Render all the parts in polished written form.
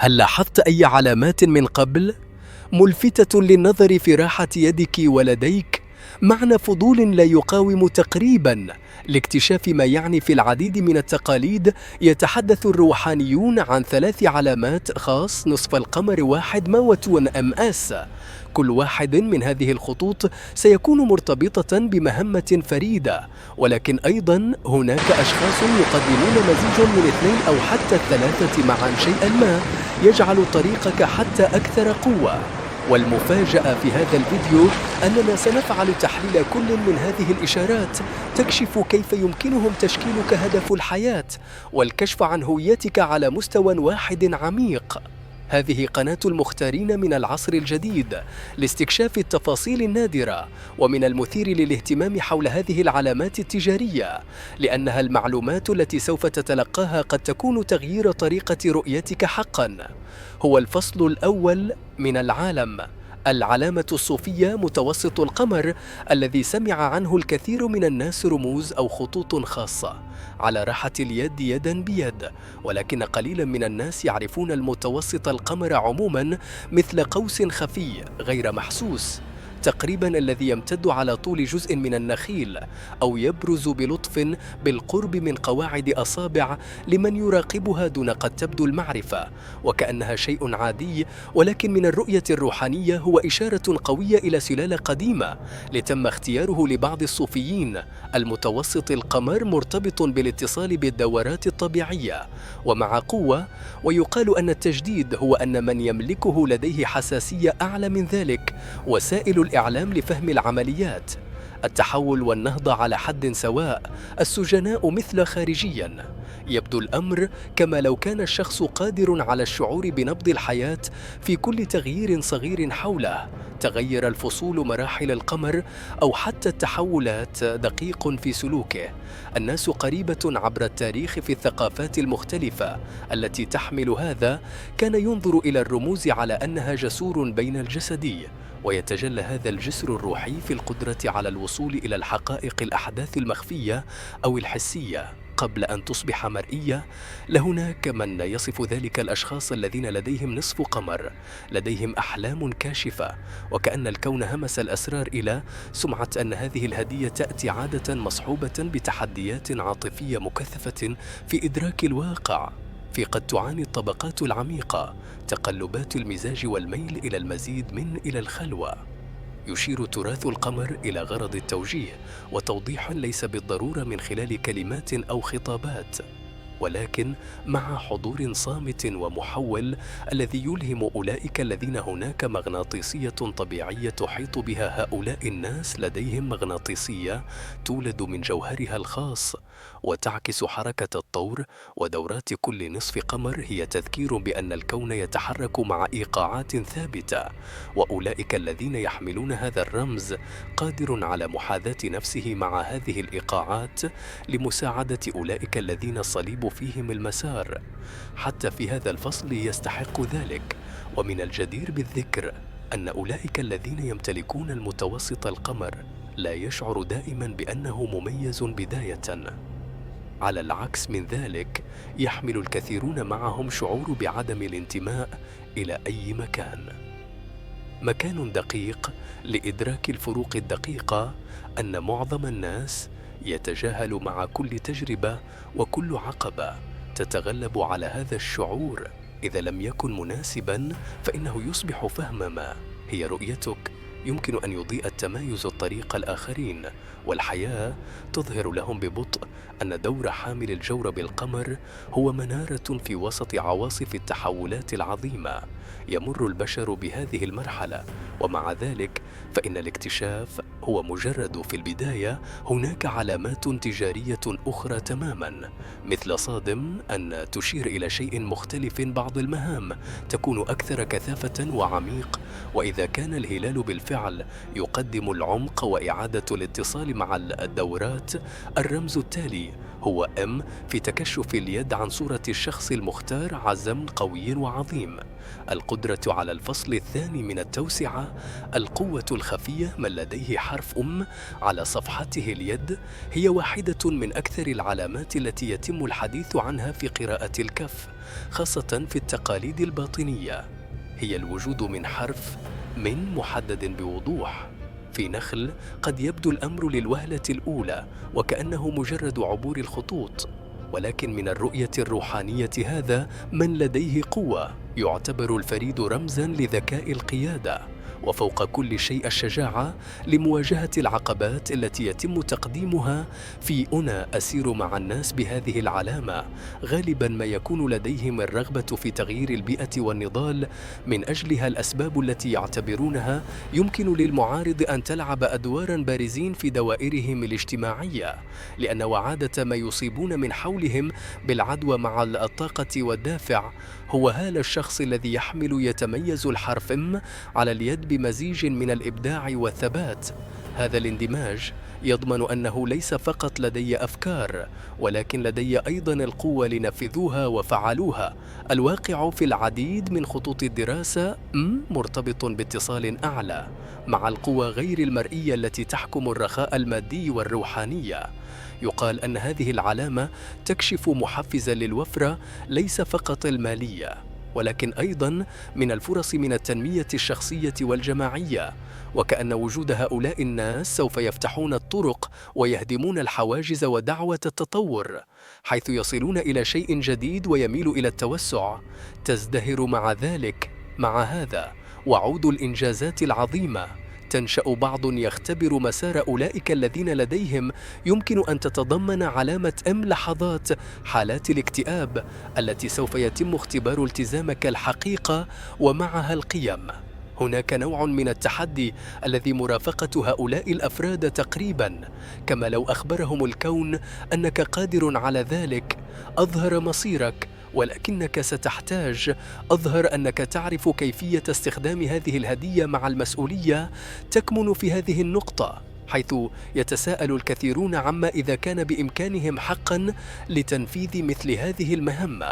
هل لاحظت أي علامات من قبل؟ ملفتة للنظر في راحة يدك ولديك، معنى فضول لا يقاوم تقريبا لاكتشاف ما يعني في العديد من التقاليد. يتحدث الروحانيون عن 3 علامات خاص نصف القمر واحد موة MS. كل واحد من هذه الخطوط سيكون مرتبطة بمهمة فريدة، ولكن أيضا هناك أشخاص يقدمون مزيج من 2 أو حتى 3 معا، شيئا ما يجعل طريقك حتى أكثر قوة. والمفاجأة في هذا الفيديو أننا سنفعل تحليل كل من هذه الإشارات، تكشف كيف يمكنهم تشكيلك هدف الحياة والكشف عن هويتك على مستوى واحد عميق. هذه قناة المختارين من العصر الجديد لاستكشاف التفاصيل النادرة، ومن المثير للاهتمام حول هذه العلامات التجارية لأنها المعلومات التي سوف تتلقاها قد تكون تغيير طريقة رؤيتك حقا. هو الفصل الأول من العالم. العلامة الصوفية متوسط القمر، الذي سمع عنه الكثير من الناس، رموز أو خطوط خاصة على راحة اليد يدا بيد، ولكن قليلا من الناس يعرفون المتوسط القمر عموما مثل قوس خفي غير محسوس تقريبا، الذي يمتد على طول جزء من النخيل أو يبرز بلطف بالقرب من قواعد أصابع لمن يراقبها دون قد تبدو المعرفة وكأنها شيء عادي، ولكن من الرؤية الروحانية هو إشارة قوية إلى سلالة قديمة لتم اختياره لبعض الصوفيين. المتوسط القمر مرتبط بالاتصال بالدورات الطبيعية ومع قوة، ويقال أن التجديد هو أن من يملكه لديه حساسية أعلى من ذلك، وسائل الإعلام لفهم العمليات، التحول والنهضة على حد سواء، السجناء مثل خارجيا. يبدو الأمر كما لو كان الشخص قادر على الشعور بنبض الحياة في كل تغيير صغير حوله. تغير الفصول مراحل القمر أو حتى التحولات دقيق في سلوكه. الناس قريبة عبر التاريخ في الثقافات المختلفة التي تحمل هذا. كان ينظر إلى الرموز على أنها جسور بين الجسدي، ويتجلى هذا الجسر الروحي في القدرة على الوصول إلى الحقائق، الأحداث المخفية أو الحسية قبل أن تصبح مرئية. لهناك من يصف ذلك الأشخاص الذين لديهم نصف قمر، لديهم أحلام كاشفة، وكأن الكون همس الأسرار إلى سمعة أن هذه الهدية تأتي عادة مصحوبة بتحديات عاطفية مكثفة في إدراك الواقع. في قد تعاني الطبقات العميقة تقلبات المزاج والميل إلى المزيد من إلى الخلوة. يشير تراث القمر إلى غرض التوجيه وتوضيح ليس بالضرورة من خلال كلمات أو خطابات، ولكن مع حضور صامت ومحول الذي يلهم أولئك الذين هناك مغناطيسية طبيعية تحيط بها. هؤلاء الناس لديهم مغناطيسية تولد من جوهرها الخاص وتعكس حركة الطور، ودورات كل نصف قمر هي تذكير بأن الكون يتحرك مع إيقاعات ثابتة، وأولئك الذين يحملون هذا الرمز قادر على محاذاة نفسه مع هذه الإيقاعات لمساعدة أولئك الذين الصليب فيهم المسار. حتى في هذا الفصل يستحق ذلك. ومن الجدير بالذكر أن أولئك الذين يمتلكون المتوسط القمر لا يشعر دائما بأنه مميز بداية. على العكس من ذلك، يحمل الكثيرون معهم شعور بعدم الانتماء إلى أي مكان دقيق لإدراك الفروق الدقيقة. أن معظم الناس يتجاهل مع كل تجربة وكل عقبة تتغلب على هذا الشعور. إذا لم يكن مناسبا فإنه يصبح فهم ما هي رؤيتك. يمكن أن يضيء التمايز الطريق الآخرين، والحياة تظهر لهم ببطء أن دور حامل الجور بالقمر هو منارة في وسط عواصف التحولات العظيمة. يمر البشر بهذه المرحلة، ومع ذلك فإن الاكتشاف هو مجرد في البداية. هناك علامات تجارية أخرى تماما، مثل صادم أن تشير إلى شيء مختلف. بعض المهام تكون أكثر كثافة وعميق، وإذا كان الهلال بالفعل يقدم العمق وإعادة الاتصال مع الدورات. الرمز التالي هو M في تكشف اليد عن صورة الشخص المختار، عزم قوي وعظيم. القدرة على الفصل الثاني من التوسعة، القوة الخفية، من لديه حرف على صفحته اليد، هي واحدة من أكثر العلامات التي يتم الحديث عنها في قراءة الكف، خاصة في التقاليد الباطنية. هي الوجود من حرف من محدد بوضوح. في نخل قد يبدو الأمر للوهلة الأولى وكأنه مجرد عبور الخطوط، ولكن من الرؤية الروحانية هذا من لديه قوة، يعتبر الفريد رمزاً لذكاء القيادة، وفوق كل شيء الشجاعة لمواجهة العقبات التي يتم تقديمها. في أنا أسير مع الناس بهذه العلامة غالباً ما يكون لديهم الرغبة في تغيير البيئة والنضال، من أجلها الأسباب التي يعتبرونها يمكن للمعارض أن تلعب أدواراً بارزين في دوائرهم الاجتماعية، لأن وعادة ما يصيبون من حولهم بالعدوى مع الطاقة والدافع هو هذا الشخص الذي يتميز الحرف م على اليد بمزيج من الإبداع والثبات. هذا الاندماج يضمن أنه ليس فقط لدي أفكار، ولكن لدي أيضا القوة لنفذوها وفعلوها. الواقع في العديد من خطوط الدراسة مرتبط باتصال أعلى مع القوى غير المرئية التي تحكم الرخاء المادي والروحانية. يقال أن هذه العلامة تكشف محفزا للوفرة ليس فقط المالية، ولكن أيضا من الفرص من التنمية الشخصية والجماعية، وكأن وجود هؤلاء الناس سوف يفتحون الطرق ويهدمون الحواجز ودعوة التطور، حيث يصلون إلى شيء جديد ويميل إلى التوسع. تزدهر مع هذا وعود الإنجازات العظيمة. تنشأ بعض يختبر مسار أولئك الذين لديهم يمكن أن تتضمن علامة لحظات حالات الاكتئاب التي سوف يتم اختبار التزامك الحقيقة ومعها القيم. هناك نوع من التحدي الذي مرافقة هؤلاء الأفراد تقريبا كما لو أخبرهم الكون أنك قادر على ذلك. أظهر مصيرك، ولكنك ستحتاج. أظهر أنك تعرف كيفية استخدام هذه الهدية مع المسؤولية تكمن في هذه النقطة، حيث يتساءل الكثيرون عما إذا كان بإمكانهم حقا لتنفيذ مثل هذه المهمة.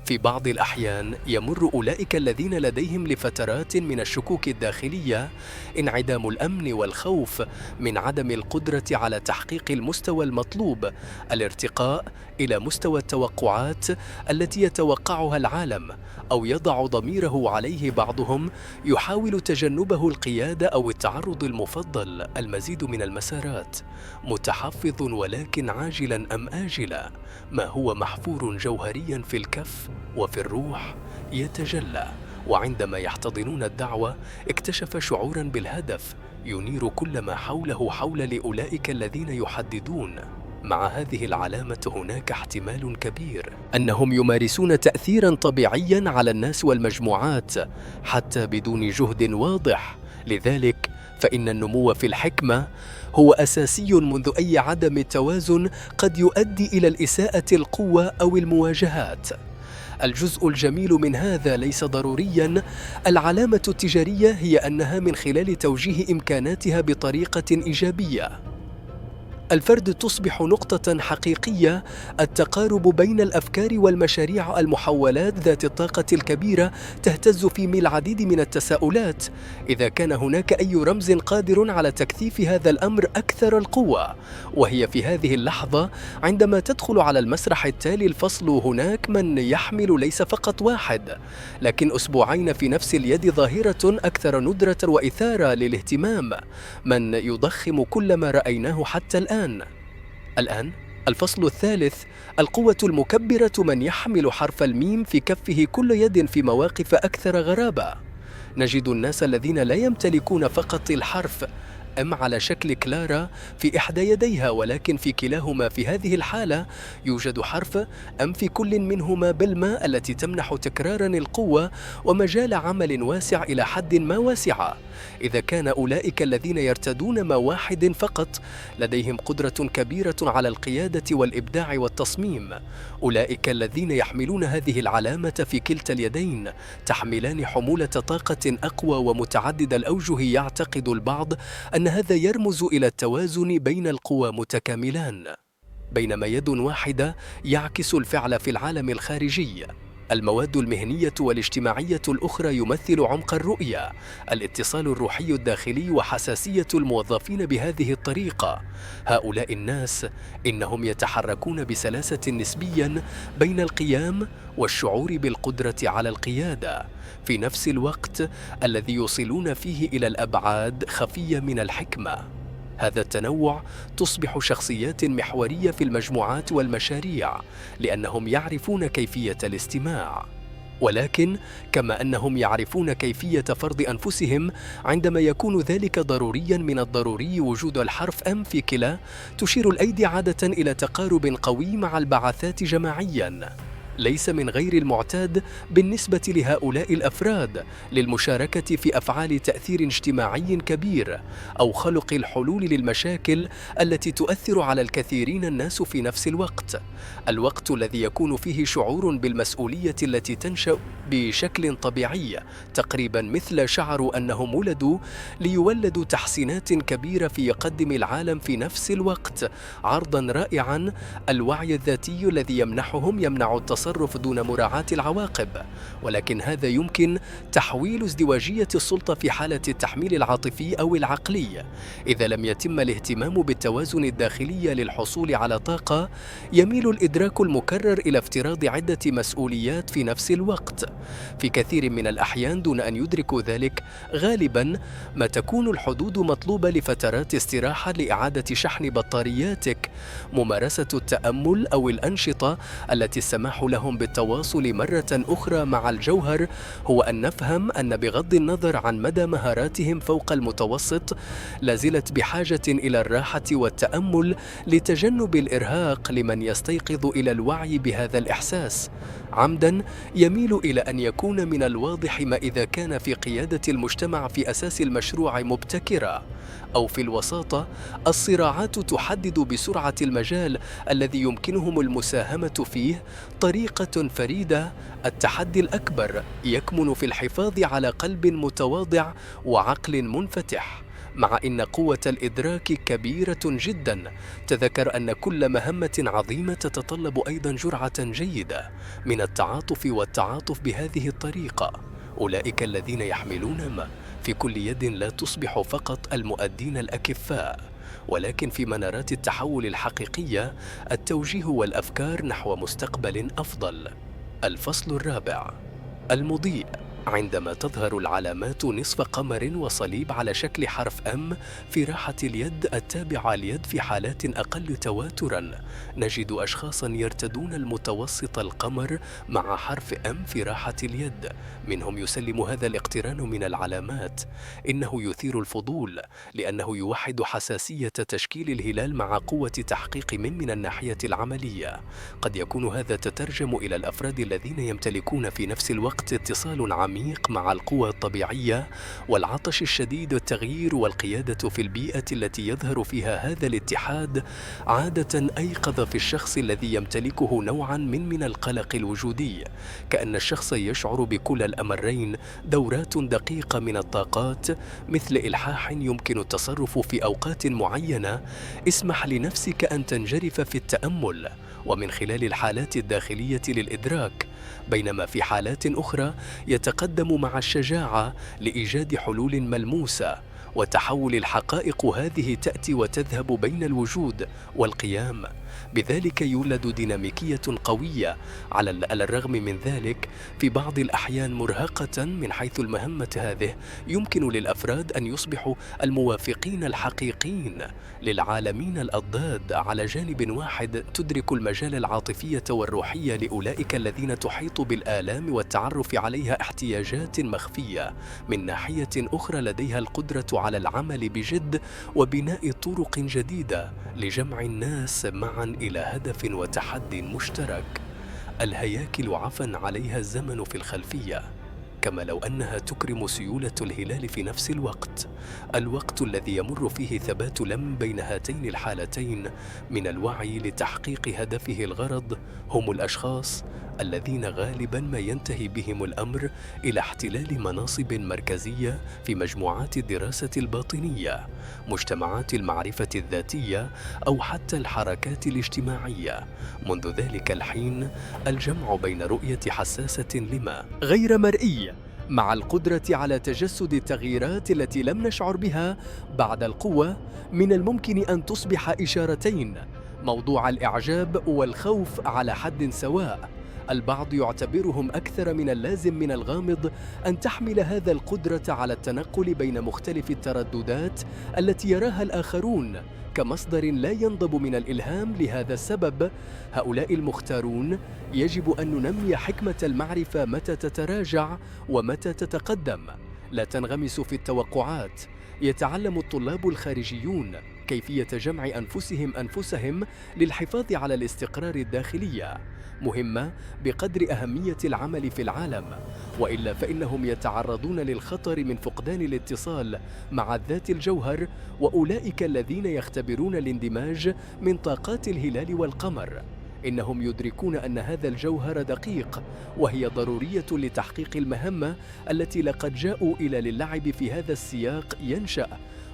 في بعض الأحيان يمر أولئك الذين لديهم لفترات من الشكوك الداخلية، انعدام الأمن والخوف من عدم القدرة على تحقيق المستوى المطلوب، الارتقاء إلى مستوى التوقعات التي يتوقعها العالم، أو يضع ضميره عليه. بعضهم يحاول تجنبه القيادة أو التعرض المفضل. المزيد من المسارات، متحفظ ولكن عاجلا أم آجلا، ما هو محفور جوهريا في الكف وفي الروح يتجلى. وعندما يحتضنون الدعوة اكتشف شعورا بالهدف ينير كل ما حوله حول لأولئك الذين يحددون. مع هذه العلامة هناك احتمال كبير أنهم يمارسون تأثيرا طبيعيا على الناس والمجموعات حتى بدون جهد واضح. لذلك فإن النمو في الحكمة هو أساسي منذ أي عدم توازن قد يؤدي إلى الإساءة القوة أو المواجهات. الجزء الجميل من هذا ليس ضرورياً العلامة التجارية، هي أنها من خلال توجيه إمكاناتها بطريقة إيجابية الفرد تصبح نقطة حقيقية. التقارب بين الأفكار والمشاريع، المحاولات ذات الطاقة الكبيرة تهتز في العديد من التساؤلات. إذا كان هناك أي رمز قادر على تكثيف هذا الأمر أكثر القوة، وهي في هذه اللحظة عندما تدخل على المسرح التالي الفصل. هناك من يحمل ليس فقط واحد لكن أسبوعين في نفس اليد، ظاهرة أكثر ندرة وإثارة للاهتمام، من يضخم كل ما رأيناه حتى الآن الفصل الثالث، القوة المكبرة، من يحمل حرف الميم في كفه كل يد في مواقف أكثر غرابة. نجد الناس الذين لا يمتلكون فقط الحرف أم على شكل كلارا في إحدى يديها، ولكن في كلاهما في هذه الحالة يوجد حرف أم في كل منهما بالماء التي تمنح تكرارا القوة ومجال عمل واسع إلى حد ما واسعة. إذا كان أولئك الذين يرتدون ما واحد فقط لديهم قدرة كبيرة على القيادة والإبداع والتصميم، أولئك الذين يحملون هذه العلامة في كلتا اليدين تحملان حمولة طاقة أقوى ومتعدد الأوجه. يعتقد البعض أن هذا يرمز إلى التوازن بين القوى متكاملان، بينما يد واحدة يعكس الفعل في العالم الخارجي. المواد المهنية والاجتماعية الأخرى يمثل عمق الرؤية، الاتصال الروحي الداخلي وحساسية الموظفين بهذه الطريقة. هؤلاء الناس إنهم يتحركون بسلاسة نسبيا بين القيام والشعور بالقدرة على القيادة، في نفس الوقت الذي يوصلون فيه إلى الأبعاد خفية من الحكمة. هذا التنوع تصبح شخصيات محورية في المجموعات والمشاريع، لأنهم يعرفون كيفية الاستماع. ولكن كما أنهم يعرفون كيفية فرض أنفسهم عندما يكون ذلك ضروريا، من الضروري وجود الحرف M في كلا، تشير الأيدي عادة إلى تقارب قوي مع البعثات جماعيا. ليس من غير المعتاد بالنسبة لهؤلاء الأفراد للمشاركة في أفعال تأثير اجتماعي كبير أو خلق الحلول للمشاكل التي تؤثر على الكثيرين الناس في نفس الوقت. الوقت الذي يكون فيه شعور بالمسؤولية التي تنشأ بشكل طبيعي، تقريبا مثل شعروا أنهم ولدوا ليولدوا تحسينات كبيرة في يقدم العالم في نفس الوقت عرضا رائعا. الوعي الذاتي الذي يمنع التصرف دون مراعاة العواقب، ولكن هذا يمكن تحويل ازدواجية السلطة في حالة التحميل العاطفي أو العقلي. إذا لم يتم الاهتمام بالتوازن الداخلي للحصول على طاقة، يميل الإدراك المكرر إلى افتراض عدة مسؤوليات في نفس الوقت. في كثير من الأحيان دون أن يدركوا ذلك، غالبا ما تكون الحدود مطلوبة لفترات استراحة لإعادة شحن بطارياتك. ممارسة التأمل أو الأنشطة التي السماح لهم بالتواصل مرة أخرى مع الجوهر هو أن نفهم أن بغض النظر عن مدى مهاراتهم فوق المتوسط، لازلت بحاجة إلى الراحة والتأمل لتجنب الإرهاق لمن يستيقظ إلى الوعي بهذا الإحساس. عمدا يميل إلى أن يكون من الواضح ما إذا كان في قيادة المجتمع في أساس المشروع مبتكرة أو في الوساطة. الصراعات تحدد بسرعة المجال الذي يمكنهم المساهمة فيه. طريقة فريدة. التحدي الأكبر يكمن في الحفاظ على قلب متواضع وعقل منفتح. مع إن قوة الإدراك كبيرة جدا، تذكر أن كل مهمة عظيمة تتطلب أيضا جرعة جيدة من التعاطف والتعاطف بهذه الطريقة. أولئك الذين يحملون ما في كل يد لا تصبح فقط المؤدين الأكفاء، ولكن في منارات التحول الحقيقية التوجيه والأفكار نحو مستقبل أفضل. الفصل الرابع: المضيء. عندما تظهر العلامات نصف قمر وصليب على شكل حرف M في راحة اليد التابعة ليد في حالات أقل تواترا، نجد أشخاصا يرتدون المتوسط القمر مع حرف M في راحة اليد. منهم يسلم هذا الاقتران من العلامات إنه يثير الفضول، لأنه يوحد حساسية تشكيل الهلال مع قوة تحقيق من الناحية العملية. قد يكون هذا تترجم إلى الأفراد الذين يمتلكون في نفس الوقت اتصال عميق مع القوى الطبيعية والعطش الشديد والتغيير والقيادة في البيئة التي يظهر فيها هذا الاتحاد. عادة أيقظ في الشخص الذي يمتلكه نوعا من القلق الوجودي، كأن الشخص يشعر بكل الأمرين. دورات دقيقة من الطاقات مثل إلحاح يمكن التصرف في أوقات معينة. اسمح لنفسك أن تنجرف في التأمل ومن خلال الحالات الداخلية للإدراك، بينما في حالات أخرى يتقدم مع الشجاعة لإيجاد حلول ملموسة. وتحول الحقائق هذه تأتي وتذهب بين الوجود والقيام، بذلك يولد ديناميكية قوية. على الرغم من ذلك، في بعض الأحيان مرهقة من حيث المهمة هذه، يمكن للأفراد أن يصبحوا الموافقين الحقيقيين للعالمين الأضداد. على جانب واحد، تدرك المجال العاطفية والروحية لأولئك الذين تحيط بالآلام والتعرف عليها احتياجات مخفية. من ناحية أخرى، لديها القدرة على العمل بجد وبناء طرق جديدة لجمع الناس معا إلى هدف وتحدي مشترك. الهياكل عفى عليها الزمن في الخلفية، كما لو أنها تكرم سيولة الهلال في نفس الوقت، الوقت الذي يمر فيه ثبات بين هاتين الحالتين من الوعي لتحقيق هدفه الغرض هم الأشخاص الذين غالبا ما ينتهي بهم الأمر إلى احتلال مناصب مركزية في مجموعات الدراسة الباطنية، مجتمعات المعرفة الذاتية أو حتى الحركات الاجتماعية. منذ ذلك الحين الجمع بين رؤية حساسة لما غير مرئي مع القدرة على تجسد التغييرات التي لم نشعر بها بعد القوة من الممكن أن تصبح إشارتين. موضوع الإعجاب والخوف على حد سواء، البعض يعتبرهم أكثر من اللازم من الغامض أن تحمل هذا القدرة على التنقل بين مختلف الترددات التي يراها الآخرون كمصدر لا ينضب من الإلهام. لهذا السبب هؤلاء المختارون يجب أن ننمي حكمة المعرفة متى تتراجع ومتى تتقدم، لا تنغمس في التوقعات. يتعلم الطلاب الخارجيون كيفية جمع أنفسهم للحفاظ على الاستقرار الداخلي، مهمة بقدر أهمية العمل في العالم، وإلا فإنهم يتعرضون للخطر من فقدان الاتصال مع الذات الجوهر، وأولئك الذين يختبرون الاندماج من طاقات الهلال والقمر إنهم يدركون أن هذا الجوهر دقيق، وهي ضرورية لتحقيق المهمة التي لقد جاءوا إلى للعب في هذا السياق. ينشأ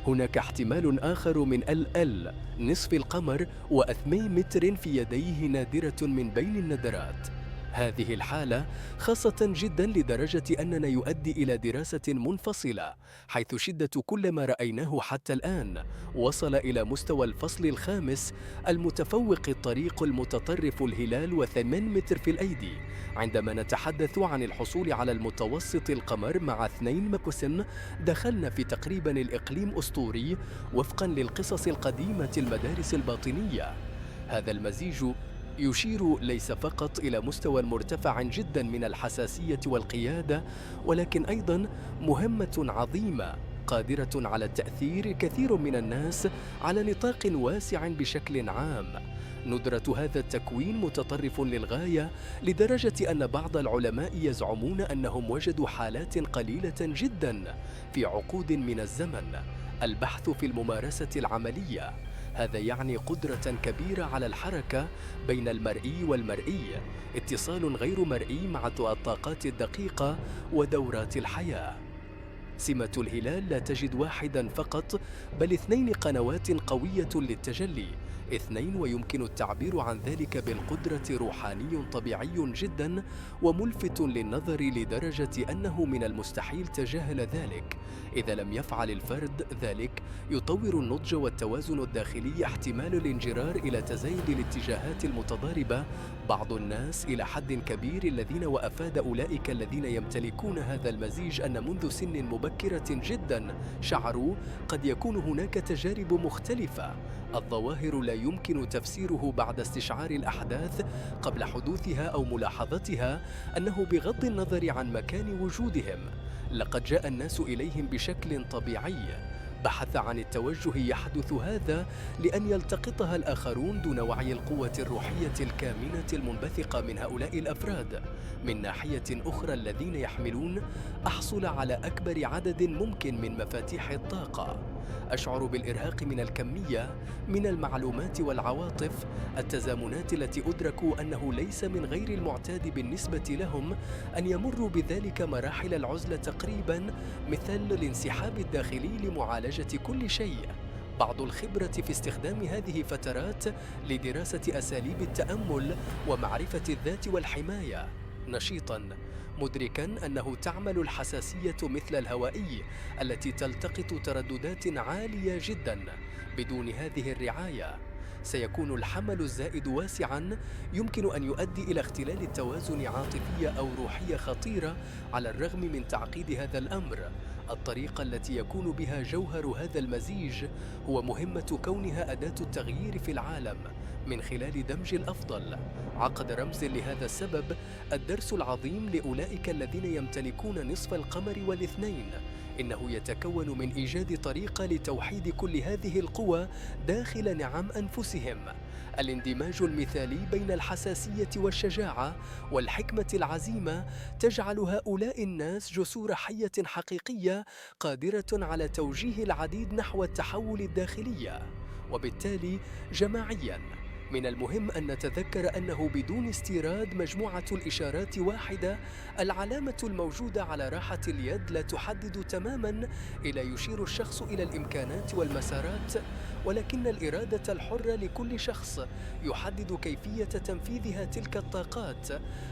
هناك احتمال آخر من ال نصف القمر وأثمي متر في يديه نادرة من بين الندرات. هذه الحالة خاصة جدا لدرجة أننا يؤدي إلى دراسة منفصلة، حيث شدة كل ما رأيناه حتى الآن وصل إلى مستوى الفصل الخامس المتفوق الطريق المتطرف الهلال و8 متر في الأيدي. عندما نتحدث عن الحصول على المتوسط القمر مع 2 مكسن، دخلنا في تقريبا الإقليم أسطوري وفقا للقصص القديمة المدارس الباطنية. هذا المزيج يشير ليس فقط إلى مستوى مرتفع جدا من الحساسية والقيادة، ولكن أيضا مهمة عظيمة قادرة على تأثير كثير من الناس على نطاق واسع بشكل عام. ندرة هذا التكوين متطرف للغاية، لدرجة أن بعض العلماء يزعمون أنهم وجدوا حالات قليلة جدا في عقود من الزمن. البحث في الممارسة العملية، هذا يعني قدرة كبيرة على الحركة بين المرئي والمرئي، اتصال غير مرئي مع الطاقات الدقيقة ودورات الحياة. سمة الهلال لا تجد واحدا فقط، بل 2 قنوات قوية للتجلي، 2 ويمكن التعبير عن ذلك بالقدرة روحاني طبيعي جدا وملفت للنظر لدرجة أنه من المستحيل تجاهل ذلك. إذا لم يفعل الفرد ذلك يطور النضج والتوازن الداخلي احتمال الانجرار إلى تزايد الاتجاهات المتضاربة. بعض الناس إلى حد كبير الذين وأفاد أولئك الذين يمتلكون هذا المزيج أن منذ سن مبكرة جدا شعروا قد يكون هناك تجارب مختلفة. الظواهر لا يمكن تفسيره بعد استشعار الأحداث قبل حدوثها أو ملاحظتها، أنه بغض النظر عن مكان وجودهم لقد جاء الناس إليهم بشكل طبيعي. بحث عن التوجه يحدث هذا لأن يلتقطها الآخرون دون وعي القوة الروحية الكامنة المنبثقة من هؤلاء الأفراد. من ناحية أخرى الذين يحملون أحصل على أكبر عدد ممكن من مفاتيح الطاقة. أشعر بالإرهاق من الكمية من المعلومات والعواطف، التزامنات التي أدرك أنه ليس من غير المعتاد بالنسبة لهم أن يمروا بذلك مراحل العزلة تقريبا مثل الانسحاب الداخلي لمعالجة كل شيء. بعض الخبرة في استخدام هذه فترات لدراسة أساليب التأمل ومعرفة الذات والحماية. نشيطاً مدركاً أنه تعمل الحساسية مثل الهوائي التي تلتقط ترددات عالية جداً. بدون هذه الرعاية سيكون الحمل الزائد واسعاً، يمكن أن يؤدي إلى اختلال التوازن عاطفية أو روحية خطيرة. على الرغم من تعقيد هذا الأمر، الطريقة التي يكون بها جوهر هذا المزيج هو مهمة كونها أداة التغيير في العالم من خلال دمج الأفضل. عقد رمز لهذا السبب الدرس العظيم لأولئك الذين يمتلكون نصف القمر والاثنين، إنه يتكون من إيجاد طريقة لتوحيد كل هذه القوى داخل نعم أنفسهم. الاندماج المثالي بين الحساسية والشجاعة والحكمة العزيمة تجعل هؤلاء الناس جسور حية حقيقية قادرة على توجيه العديد نحو التحول الداخلي، وبالتالي جماعياً. من المهم أن نتذكر أنه بدون استيراد مجموعة الإشارات واحدة، العلامة الموجودة على راحة اليد لا تحدد تماماً إلى يشير الشخص إلى الإمكانات والمسارات، ولكن الإرادة الحرة لكل شخص يحدد كيفية تنفيذها تلك الطاقات.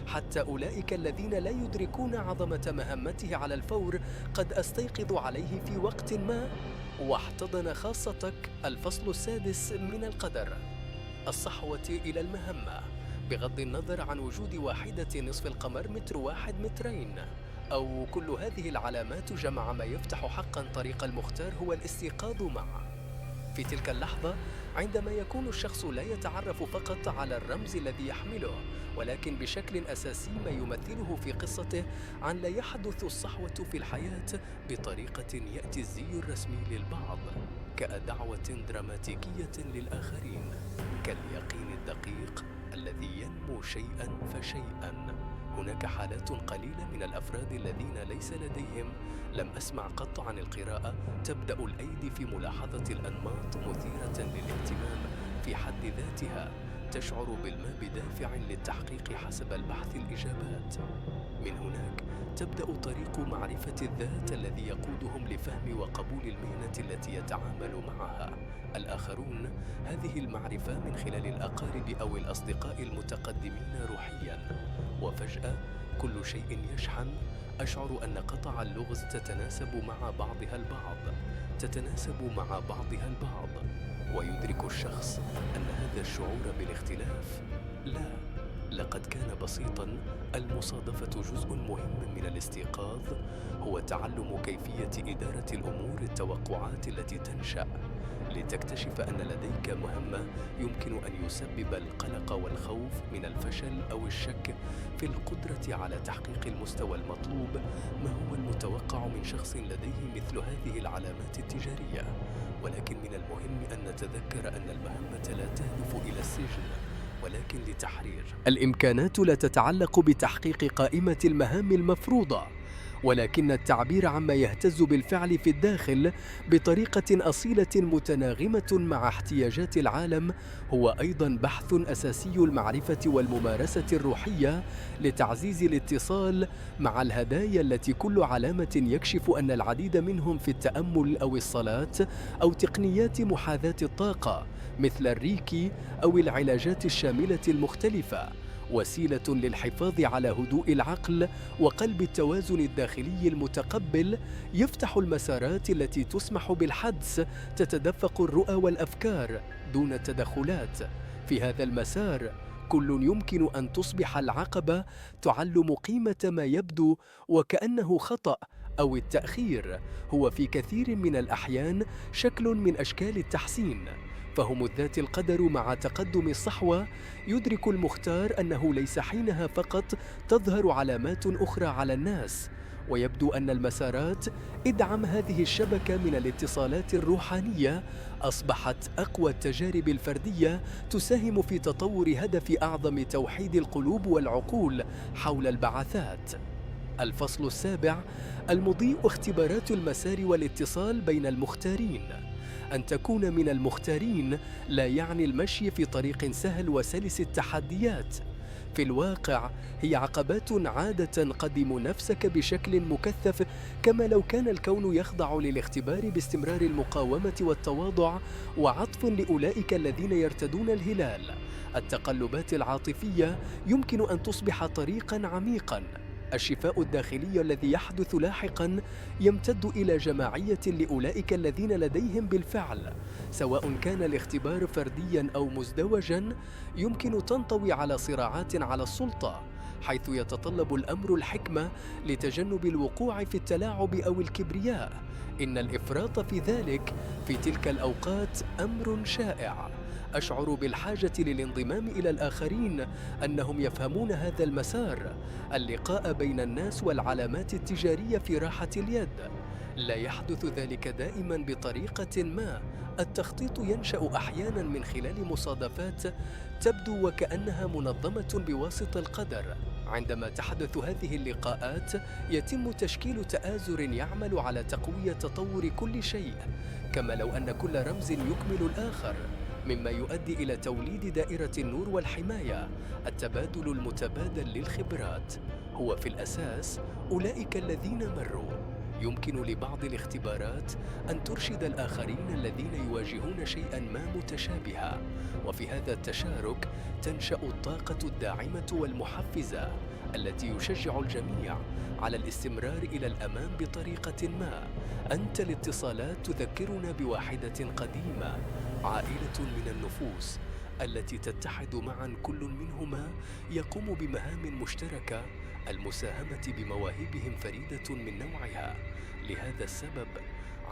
حتى أولئك الذين لا يدركون عظمة مهمته على الفور قد أستيقظ عليه في وقت ما. واحتضن خاصتك الفصل السادس من القدر، الصحوة إلى المهمة. بغض النظر عن وجود واحدة نصف القمر متر واحد مترين أو كل هذه العلامات، جمع ما يفتح حقا طريق المختار هو الاستيقاظ معه. في تلك اللحظة عندما يكون الشخص لا يتعرف فقط على الرمز الذي يحمله، ولكن بشكل أساسي ما يمثله في قصته عن لا يحدث الصحوة في الحياة بطريقة يأتي الزي الرسمي للبعض كدعوة دراماتيكية للآخرين، كاليقين الدقيق الذي ينمو شيئا فشيئا. هناك حالات قليلة من الأفراد الذين ليس لديهم، لم أسمع قط عن القراءة، تبدأ الأيدي في ملاحظة الأنماط مثيرة للاهتمام في حد ذاتها، تشعر بالما بدافع للتحقيق حسب البحث الإجابات. من هناك تبدأ طريق معرفة الذات الذي يقودهم لفهم وقبول المهنة التي يتعامل معها الآخرون. هذه المعرفة من خلال الأقارب أو الأصدقاء المتقدمين روحياً. وفجأة كل شيء يشحن. أشعر أن قطع اللغز تتناسب مع بعضها البعض، ويدرك الشخص أن هذا الشعور بالاختلاف لقد كان بسيطاً. المصادفة جزء مهم من الاستيقاظ، هو تعلم كيفية إدارة الأمور، التوقعات التي تنشأ لتكتشف أن لديك مهمة يمكن أن يسبب القلق والخوف من الفشل أو الشك في القدرة على تحقيق المستوى المطلوب. ما هو المتوقع من شخص لديه مثل هذه العلامات التجارية؟ ولكن من المهم أن نتذكر أن المهمة لا تهدف إلى السجن، ولكن لتحرير. الإمكانات لا تتعلق بتحقيق قائمة المهام المفروضة، ولكن التعبير عما يهتز بالفعل في الداخل بطريقة أصيلة متناغمة مع احتياجات العالم هو أيضا بحث أساسي المعرفة والممارسة الروحية لتعزيز الاتصال مع الهدايا التي كل علامة يكشف أن العديد منهم في التأمل أو الصلاة أو تقنيات محاذاة الطاقة مثل الريكي أو العلاجات الشاملة المختلفة، وسيلة للحفاظ على هدوء العقل وقلب التوازن الداخلي المتقبل. يفتح المسارات التي تسمح بالحدس، تتدفق الرؤى والأفكار دون التدخلات. في هذا المسار كل يمكن أن تصبح العقبة تعلم قيمة ما يبدو وكأنه خطأ أو التأخير هو في كثير من الأحيان شكل من أشكال التحسين. فهم الذات القدر مع تقدم الصحوة يدرك المختار أنه ليس حينها فقط تظهر علامات أخرى على الناس، ويبدو أن المسارات ادعم هذه الشبكة من الاتصالات الروحانية أصبحت أقوى التجارب الفردية تساهم في تطور هدف أعظم توحيد القلوب والعقول حول البعثات. الفصل السابع، المضيء، اختبارات المسار والاتصال بين المختارين. أن تكون من المختارين لا يعني المشي في طريق سهل وسلس التحديات. في الواقع هي عقبات عادة قدم نفسك بشكل مكثف، كما لو كان الكون يخضع للاختبار باستمرار المقاومة والتواضع وعطف لأولئك الذين يرتدون الهلال. التقلبات العاطفية يمكن أن تصبح طريقاً عميقاً. الشفاء الداخلي الذي يحدث لاحقاً يمتد إلى جماعية لأولئك الذين لديهم بالفعل. سواء كان الاختبار فردياً أو مزدوجاً، يمكن تنطوي على صراعات على السلطة، حيث يتطلب الأمر الحكمة لتجنب الوقوع في التلاعب أو الكبرياء. إن الإفراط في ذلك في تلك الأوقات أمر شائع. أشعر بالحاجة للانضمام إلى الآخرين أنهم يفهمون هذا المسار، اللقاء بين الناس والعلامات التجارية في راحة اليد. لا يحدث ذلك دائما بطريقة ما. التخطيط ينشأ أحيانا من خلال مصادفات تبدو وكأنها منظمة بواسطة القدر. عندما تحدث هذه اللقاءات يتم تشكيل تآزر يعمل على تقوية تطور كل شيء، كما لو أن كل رمز يكمل الآخر، مما يؤدي إلى توليد دائرة النور والحماية. التبادل المتبادل للخبرات هو في الأساس أولئك الذين مروا. يمكن لبعض الاختبارات أن ترشد الآخرين الذين يواجهون شيئاً ما متشابها، وفي هذا التشارك تنشأ الطاقة الداعمة والمحفزة التي يشجع الجميع على الاستمرار إلى الأمام بطريقة ما. أنت الاتصالات تذكرنا بواحدة قديمة، عائلة من النفوس التي تتحد معا، كل منهما يقوم بمهام مشتركة، المساهمة بمواهبهم فريدة من نوعها. لهذا السبب،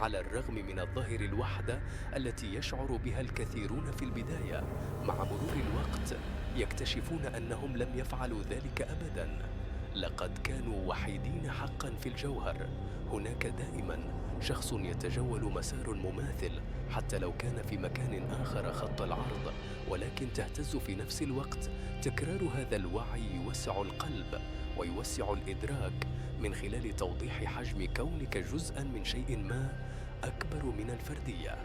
على الرغم من الظاهر الوحدة التي يشعر بها الكثيرون في البداية، مع مرور الوقت يكتشفون أنهم لم يفعلوا ذلك أبداً. لقد كانوا وحيدين حقاً في الجوهر. هناك دائماً شخص يتجول مسار مماثل، حتى لو كان في مكان آخر خط العرض، ولكن تهتز في نفس الوقت. تكرار هذا الوعي يوسع القلب ويوسع الإدراك من خلال توضيح حجم كونك جزءاً من شيء ما أكبر من الفردية.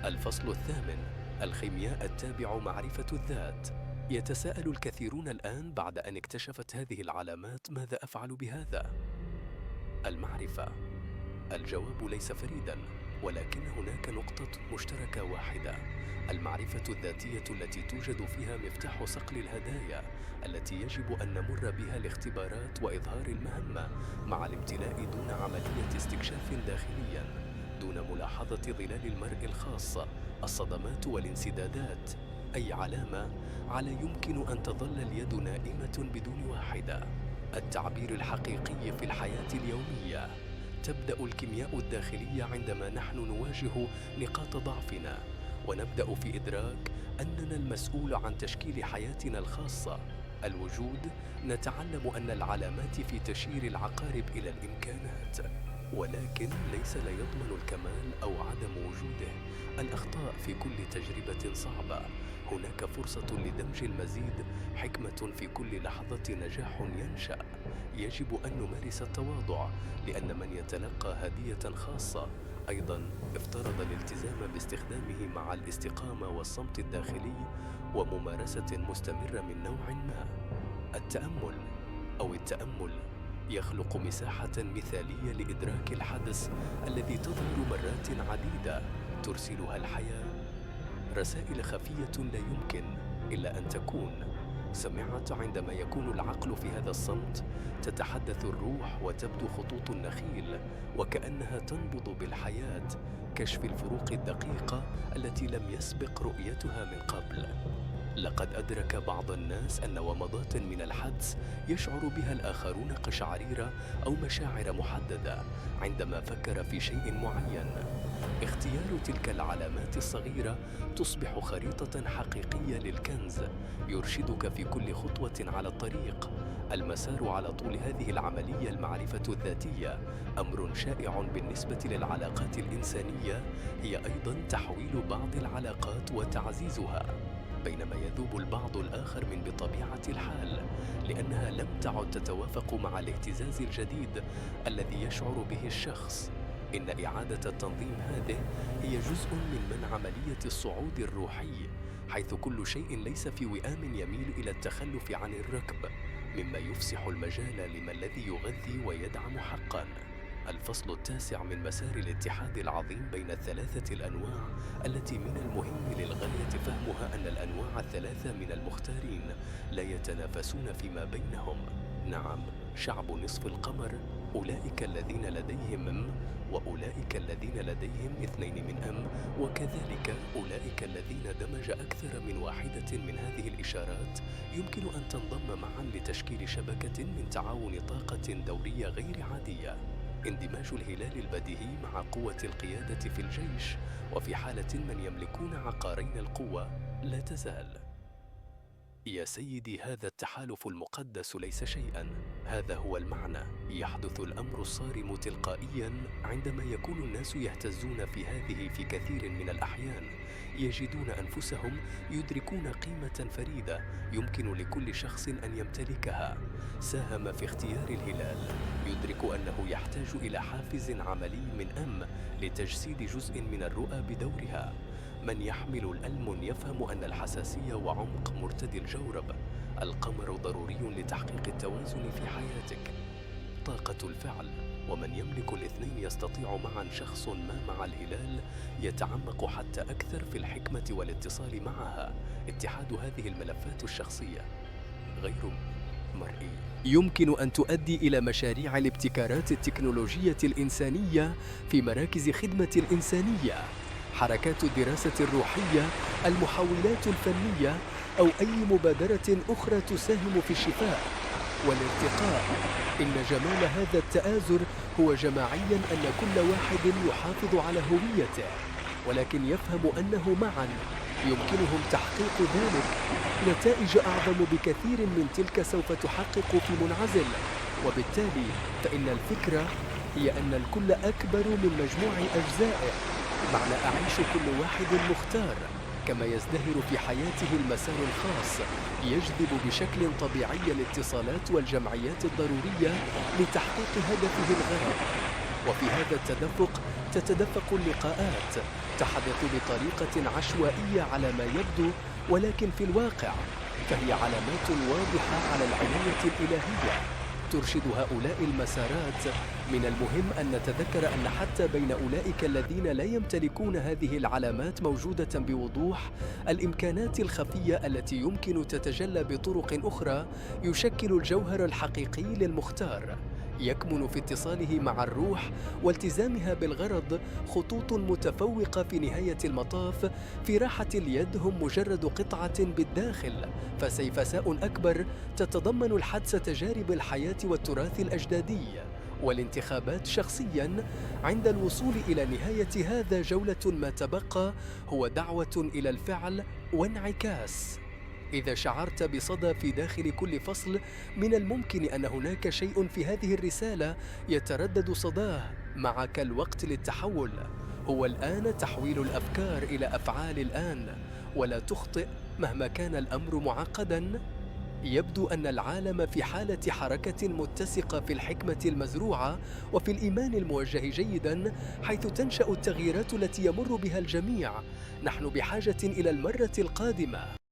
الفصل الثامن: الخيمياء التابع معرفة الذات. يتساءل الكثيرون الآن بعد أن اكتشفت هذه العلامات: ماذا أفعل بهذا؟ المعرفة. الجواب ليس فريداً، ولكن هناك نقطة مشتركة واحدة: المعرفة الذاتية التي توجد فيها مفتاح صقل الهدايا التي يجب أن نمر بها الاختبارات وإظهار المهمة، مع الامتلاء دون عملية استكشاف داخلياً، دون ملاحظة ظلال المرء الخاصة، الصدمات والانسدادات. أي علامة على يمكن أن تظل اليد نائمة بدون واحدة. التعبير الحقيقي في الحياة اليومية. تبدأ الكيمياء الداخلية عندما نحن نواجه نقاط ضعفنا، ونبدأ في إدراك أننا المسؤول عن تشكيل حياتنا الخاصة. الوجود. نتعلم أن العلامات في تشير العقارب إلى الإمكانات، ولكن ليس لا يضمن الكمال أو عدم وجوده. الأخطاء في كل تجربة صعبة. هناك فرصة لدمج المزيد، حكمة في كل لحظة نجاح ينشأ. يجب أن نمارس التواضع، لأن من يتلقى هدية خاصة أيضاً افترض الالتزام باستخدامه مع الاستقامة والصمت الداخلي وممارسة مستمرة من نوع ما. التأمل أو التأمل يخلق مساحة مثالية لإدراك الحدث الذي تظهر مرات عديدة ترسلها الحياة، رسائل خفية لا يمكن إلا أن تكون سمعت. عندما يكون العقل في هذا الصمت تتحدث الروح وتبدو خطوط النخيل وكأنها تنبض بالحياة، كشف الفروق الدقيقة التي لم يسبق رؤيتها من قبل. لقد أدرك بعض الناس أن ومضات من الحدس يشعر بها الآخرون قشعريرة أو مشاعر محددة عندما فكر في شيء معين. اختيار تلك العلامات الصغيرة تصبح خريطة حقيقية للكنز، يرشدك في كل خطوة على الطريق. المسار على طول هذه العملية المعرفة الذاتية أمر شائع بالنسبة للعلاقات الإنسانية، هي أيضاً تحويل بعض العلاقات وتعزيزها، بينما يذوب البعض الآخر من بطبيعة الحال لأنها لم تعد تتوافق مع الاهتزاز الجديد الذي يشعر به الشخص. إن إعادة التنظيم هذه هي جزء من عملية الصعود الروحي، حيث كل شيء ليس في وئام يميل إلى التخلف عن الركب، مما يفسح المجال لما الذي يغذي ويدعم حقاً. الفصل التاسع من مسار الاتحاد العظيم بين الثلاثة الأنواع التي من المهم للغاية فهمها أن الأنواع الثلاثة من المختارين لا يتنافسون فيما بينهم. نعم، شعب نصف القمر، أولئك الذين لديهم وأولئك الذين لديهم 2 وكذلك أولئك الذين دمج أكثر من واحدة من هذه الإشارات يمكن أن تنضم معا لتشكيل شبكة من تعاون طاقة دورية غير عادية. اندماج الهلال البديهي مع قوة القيادة في الجيش، وفي حالة من يملكون عقارين القوة لا تزال. يا سيدي، هذا التحالف المقدس ليس شيئا، هذا هو المعنى. يحدث الأمر الصارم تلقائيا عندما يكون الناس يهتزون في كثير من الأحيان، يجدون أنفسهم يدركون قيمة فريدة يمكن لكل شخص أن يمتلكها. ساهم في اختيار الهلال، يدرك أنه يحتاج إلى حافز عملي من لتجسيد جزء من الرؤى بدورها. من يحمل الألم يفهم أن الحساسية وعمق مرتدي الجورب. القمر ضروري لتحقيق التوازن في حياتك. طاقة الفعل، ومن يملك الاثنين يستطيع معا. شخص ما مع الهلال يتعمق حتى أكثر في الحكمة والاتصال معها. اتحاد هذه الملفات الشخصية غير مرئي يمكن أن تؤدي إلى مشاريع الابتكارات التكنولوجية الإنسانية في مراكز خدمة الإنسانية، حركات الدراسة الروحية، المحولات الفنية، أو أي مبادرة أخرى تساهم في الشفاء والارتقاء. إن جمال هذا التآزر هو جماعياً أن كل واحد يحافظ على هويته، ولكن يفهم أنه معاً يمكنهم تحقيق ذلك. نتائج أعظم بكثير من تلك سوف تحقق في منعزل، وبالتالي فإن الفكرة هي أن الكل أكبر من مجموع أجزائه. معنى أعيش كل واحد مختار، كما يزدهر في حياته المسار الخاص، يجذب بشكل طبيعي الاتصالات والجمعيات الضرورية لتحقيق هدفه الغرض. وفي هذا التدفق تتدفق اللقاءات، تحدث بطريقة عشوائية على ما يبدو، ولكن في الواقع فهي علامات واضحة على العناية الإلهية ترشد هؤلاء المسارات. من المهم أن نتذكر أن حتى بين أولئك الذين لا يمتلكون هذه العلامات موجودة بوضوح الإمكانات الخفية التي يمكن تتجلى بطرق أخرى يشكل الجوهر الحقيقي للمختار. يكمن في اتصاله مع الروح والتزامها بالغرض خطوط متفوقة في نهاية المطاف. في راحة اليد هم مجرد قطعة بالداخل، فسيفساء أكبر تتضمن الحدس تجارب الحياة والتراث الأجدادي والانتخابات شخصياً. عند الوصول إلى نهاية هذا جولة ما تبقى هو دعوة إلى الفعل وانعكاس. إذا شعرت بصدى في داخل كل فصل، من الممكن أن هناك شيء في هذه الرسالة يتردد صداه معك. الوقت للتحول هو الآن، تحويل الأفكار إلى أفعال الآن، ولا تخطئ مهما كان الأمر معقداً. يبدو أن العالم في حالة حركة متسقة في الحكمة المزروعة وفي الإيمان الموجه جيداً، حيث تنشأ التغييرات التي يمر بها الجميع. نحن بحاجة إلى المرة القادمة.